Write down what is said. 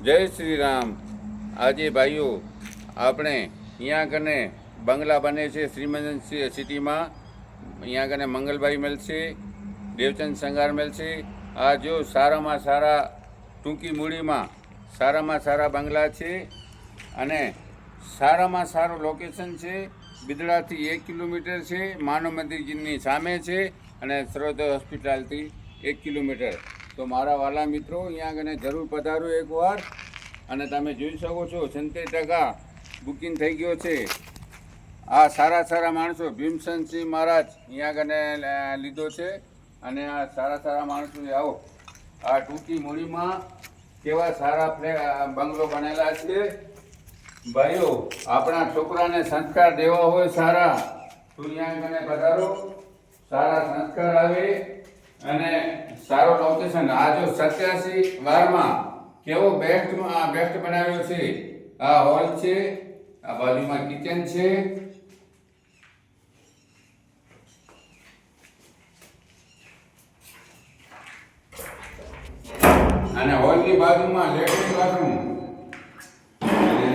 જય શ્રી રામ। આજે ભાઈઓ આપણે અહીંયા કને બંગલા બને છે શ્રીમંત સિટીમાં। અહીંયા કને મંગલભાઈ મળશે, દેવચંદ સંગાર મળશે। આ જો સારામાં સારા ટૂંકી મૂડીમાં સારામાં સારા બંગલા છે અને સારામાં સારું લોકેશન છે। બિદડાથી 1 કિલોમીટર છે, માનવ મંદિરની સામે છે અને સરોદર હોસ્પિટલથી 1 કિલોમીટર। તો મારા વાલા મિત્રો અહીંયા આગળ જરૂર પધારો એકવાર। અને તમે જોઈ શકો છો 70% બુકિંગ થઈ ગયો છે। આ સારા સારા માણસો ભીમસેનસિંહ મહારાજ અહીંયા આગળ લીધો છે અને આ સારા સારા માણસો આવો। આ ટૂંકી મૂડીમાં કેવા સારા બંગલો બનેલા છે ભાઈઓ। આપણા છોકરાને સંસ્કાર દેવા હોય સારા તો અહીંયા આગળ પધારો, સારા સંસ્કાર આવે અને સારો લોકેશન। આ જો 87 વારમાં કેવો બેસ્ટ બનાવ્યો છે। આ હોલ છે, આ બાજુમાં કિચન છે અને હોલની બાજુમાં લેટ્રિન બાથરૂમ।